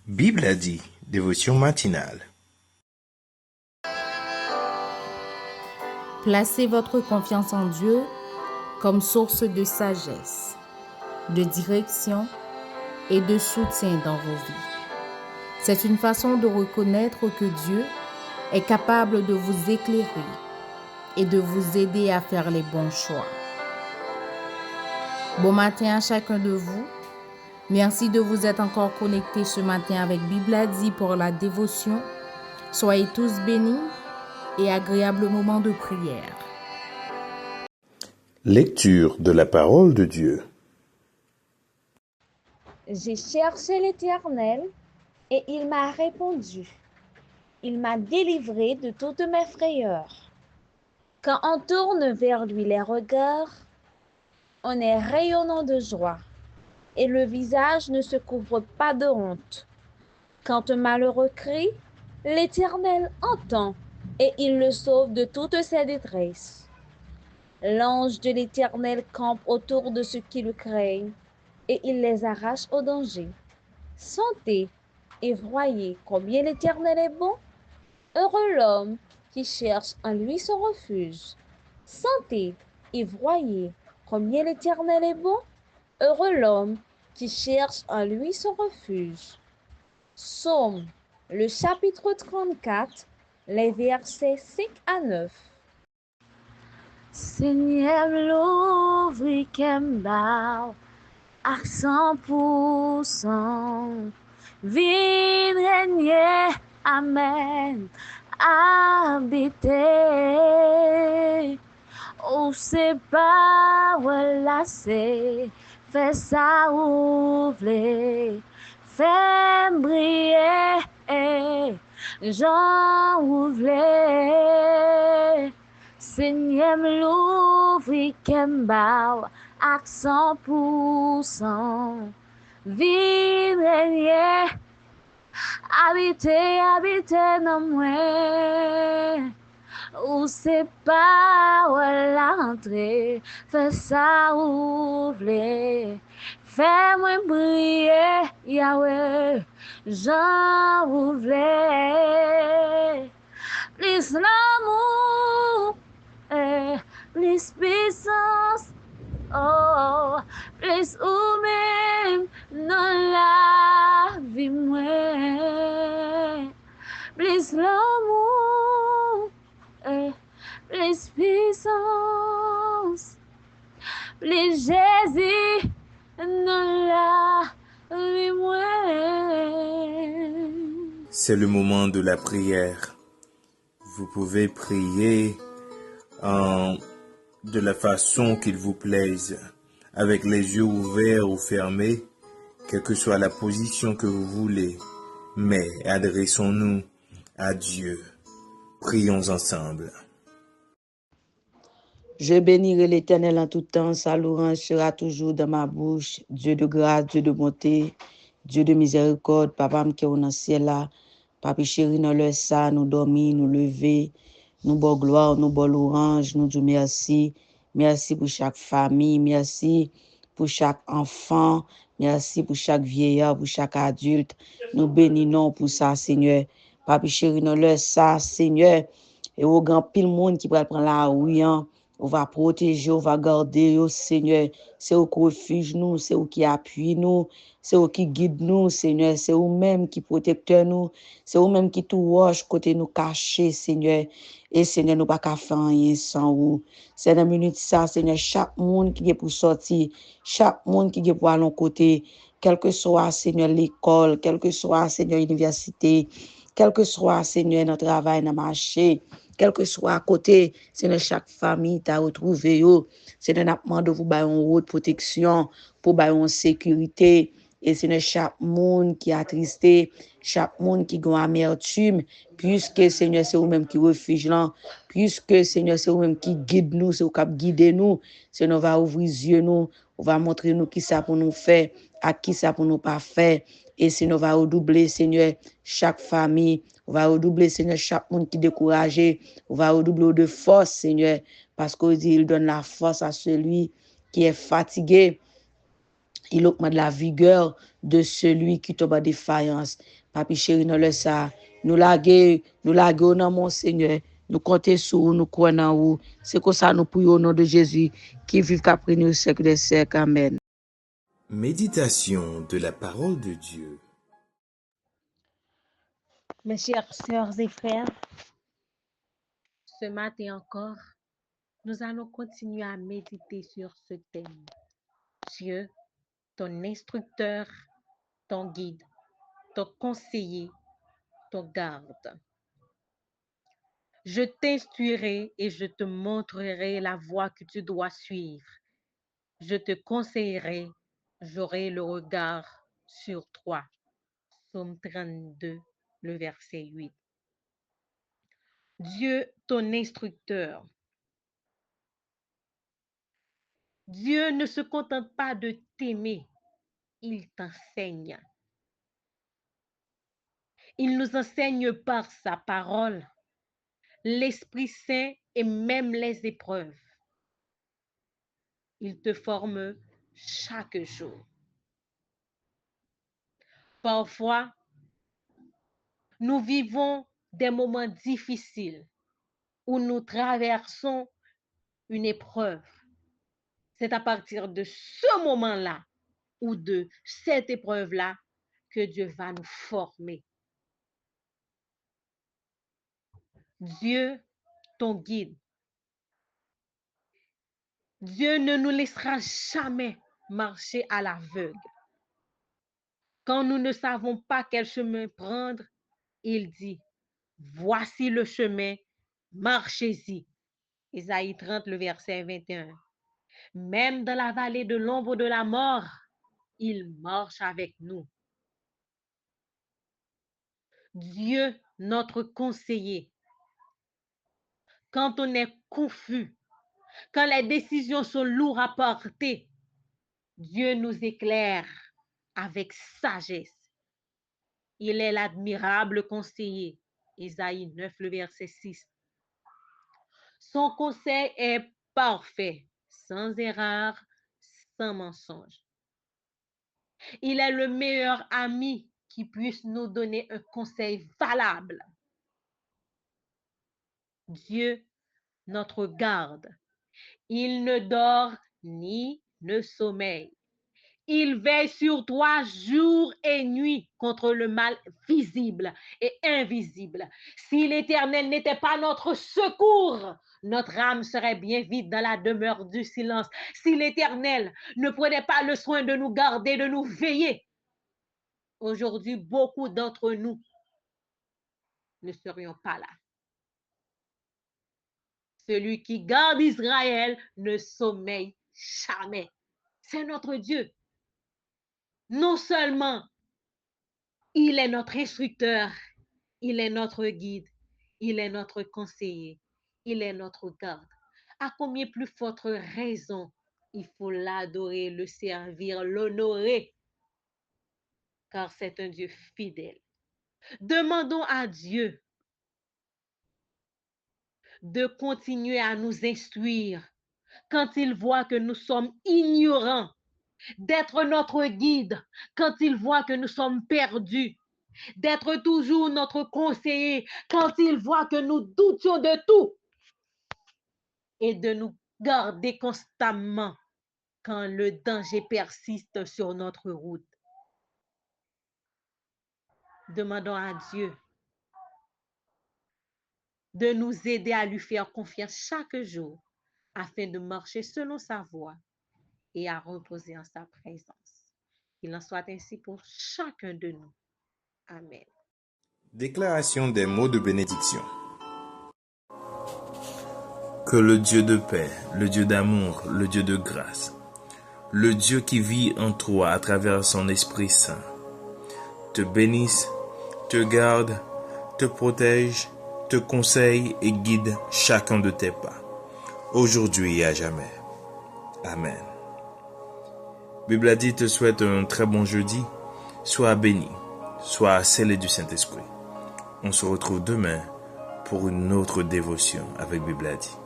Bible a dit, dévotion matinale. Placez votre confiance en Dieu comme source de sagesse, de direction et de soutien dans vos vies. C'est une façon de reconnaître que Dieu est capable de vous éclairer et de vous aider à faire les bons choix. Bon matin à chacun de vous. Merci de vous être encore connectés ce matin avec Bible a dit pour la dévotion. Soyez tous bénis et agréable moment de prière. Lecture de la parole de Dieu. J'ai cherché l'Éternel et il m'a répondu. Il m'a délivré de toutes mes frayeurs. Quand on tourne vers lui les regards, on est rayonnant de joie et le visage ne se couvre pas de honte. Quand un malheureux crie, l'Éternel entend et il le sauve de toutes ses détresses. L'ange de l'Éternel campe autour de ceux qui le craignent et il les arrache au danger. Sentez et voyez combien l'Éternel est bon. Heureux l'homme qui cherche en lui son refuge. Sentez et voyez combien l'Éternel est bon. Heureux l'homme qui cherche en lui son refuge. Psaume, le chapitre 34, les versets 5 à 9. Seigneur, l'ouvri kembao à 100%. Vin régner, amen, habiter. Ou c'est pas voilà c'est, fais ça ouvler, fais briller, Jean ouvler. Seigneur l'ouvri kembao à 100%. Vin régner, habiter dans moi. Ou c'est pas où l'entrée, fais ça ouvrir, fais-moi briller, Yahweh, j'en ouvrir. Plus l'amour, plus puissance, oh, plus ou même dans la vie, moi, plus l'amour, plus puissance, plus Jésus dans la vie, moi. C'est le moment de la prière. Vous pouvez prier de la façon qu'il vous plaise, avec les yeux ouverts ou fermés, quelle que soit la position que vous voulez. Mais adressons-nous à Dieu. Prions ensemble. Je bénirai l'Éternel en tout temps, sa louange sera toujours dans ma bouche. Dieu de grâce, Dieu de bonté, Dieu de miséricorde, papa qui est dans le ciel là, papi chéri dans le ça, nous dormir, nous lever, nous bon gloire, nous bon louange, nous disons merci. Merci pour chaque famille, merci pour chaque enfant, merci pour chaque vieillard, pour chaque adulte. Nous bénissons pour ça, Seigneur. Papi chéri dans le ça, Seigneur. Et au grand pile monde qui va prendre la rue, on va protéger, on va garder, oh Seigneur. C'est au refuge nous, c'est au qui appuie nous, c'est au qui guide nous, Seigneur. C'est au même qui protecteur nous, c'est au même qui tout roche côté nous cacher, Seigneur. Et Seigneur, nous pas qu'à faire rien sans vous. C'est dans minute ça, Seigneur, chaque monde qui est pour sortir, chaque monde qui est pour aller côté, quel que soit, Seigneur, l'école, quel que soit, Seigneur, l'université, quel que soit, Seigneur, notre travail, notre marché, quel que soit à côté, Seigneur, chaque famille t'a retrouvé, Seigneur, n'a demandé de vous bailler une haute protection, pour bailler une sécurité, et Seigneur, chaque monde qui est attristé, chaque monde qui a une amertume, puisque, Seigneur, c'est vous-même qui refuge là, puisque, Seigneur, c'est vous-même qui guide nous, c'est vous qui guide nous, Seigneur, va ouvrir les yeux nous, on va montrer nous qui ça pour nous faire, à qui ça pour nous pas faire, et Seigneur, va redoubler, Seigneur, chaque famille, on va redoubler, Seigneur, chaque monde qui est découragé. On va redoubler de force, Seigneur, parce qu'il donne la force à celui qui est fatigué. Il augmente la vigueur de celui qui tombe en défaillance. Papi chéri, dans le ça, nous laguer dans mon Seigneur. Nous comptons sur vous, nous croyons en vous. C'est comme ça nous prions au nom de Jésus qui vit qu'après nous au siècle des siècles. Amen. Méditation de la parole de Dieu. Mes chères sœurs et frères, ce matin encore, nous allons continuer à méditer sur ce thème. Dieu, ton instructeur, ton guide, ton conseiller, ton garde. Je t'instruirai et je te montrerai la voie que tu dois suivre. Je te conseillerai, j'aurai le regard sur toi. Psaume 32, le verset 8. Dieu, ton instructeur. Dieu ne se contente pas de t'aimer, il t'enseigne. Il nous enseigne par sa parole, l'Esprit Saint et même les épreuves. Il te forme chaque jour. Parfois, nous vivons des moments difficiles où nous traversons une épreuve. C'est à partir de ce moment-là ou de cette épreuve-là que Dieu va nous former. Dieu, ton guide. Dieu ne nous laissera jamais marcher à l'aveugle. Quand nous ne savons pas quel chemin prendre, il dit, voici le chemin, marchez-y. Ésaïe 30, le verset 21. Même dans la vallée de l'ombre de la mort, il marche avec nous. Dieu, notre conseiller. Quand on est confus, quand les décisions sont lourdes à porter, Dieu nous éclaire avec sagesse. Il est l'admirable conseiller. Ésaïe 9, le verset 6. Son conseil est parfait, sans erreur, sans mensonge. Il est le meilleur ami qui puisse nous donner un conseil valable. Dieu, notre garde. Il ne dort ni ne sommeille. Il veille sur toi jour et nuit contre le mal visible et invisible. Si l'Éternel n'était pas notre secours, notre âme serait bien vide dans la demeure du silence. Si l'Éternel ne prenait pas le soin de nous garder, de nous veiller, aujourd'hui, beaucoup d'entre nous ne serions pas là. Celui qui garde Israël ne sommeille jamais. C'est notre Dieu. Non seulement il est notre instructeur, il est notre guide, il est notre conseiller, il est notre garde. À combien plus forte raison il faut l'adorer, le servir, l'honorer, car c'est un Dieu fidèle. Demandons à Dieu de continuer à nous instruire quand il voit que nous sommes ignorants, d'être notre guide quand il voit que nous sommes perdus, d'être toujours notre conseiller quand il voit que nous doutions de tout et de nous garder constamment quand le danger persiste sur notre route. Demandons à Dieu de nous aider à lui faire confiance chaque jour afin de marcher selon sa voie et à reposer en sa présence. Qu'il en soit ainsi pour chacun de nous. Amen. Déclaration des mots de bénédiction. Que le Dieu de paix, le Dieu d'amour, le Dieu de grâce, le Dieu qui vit en toi à travers son Esprit Saint, te bénisse, te garde, te protège, te conseille et guide chacun de tes pas, aujourd'hui et à jamais. Amen. Bible a dit te souhaite un très bon jeudi. Sois béni, sois scellé du Saint-Esprit. On se retrouve demain pour une autre dévotion avec Bible a dit.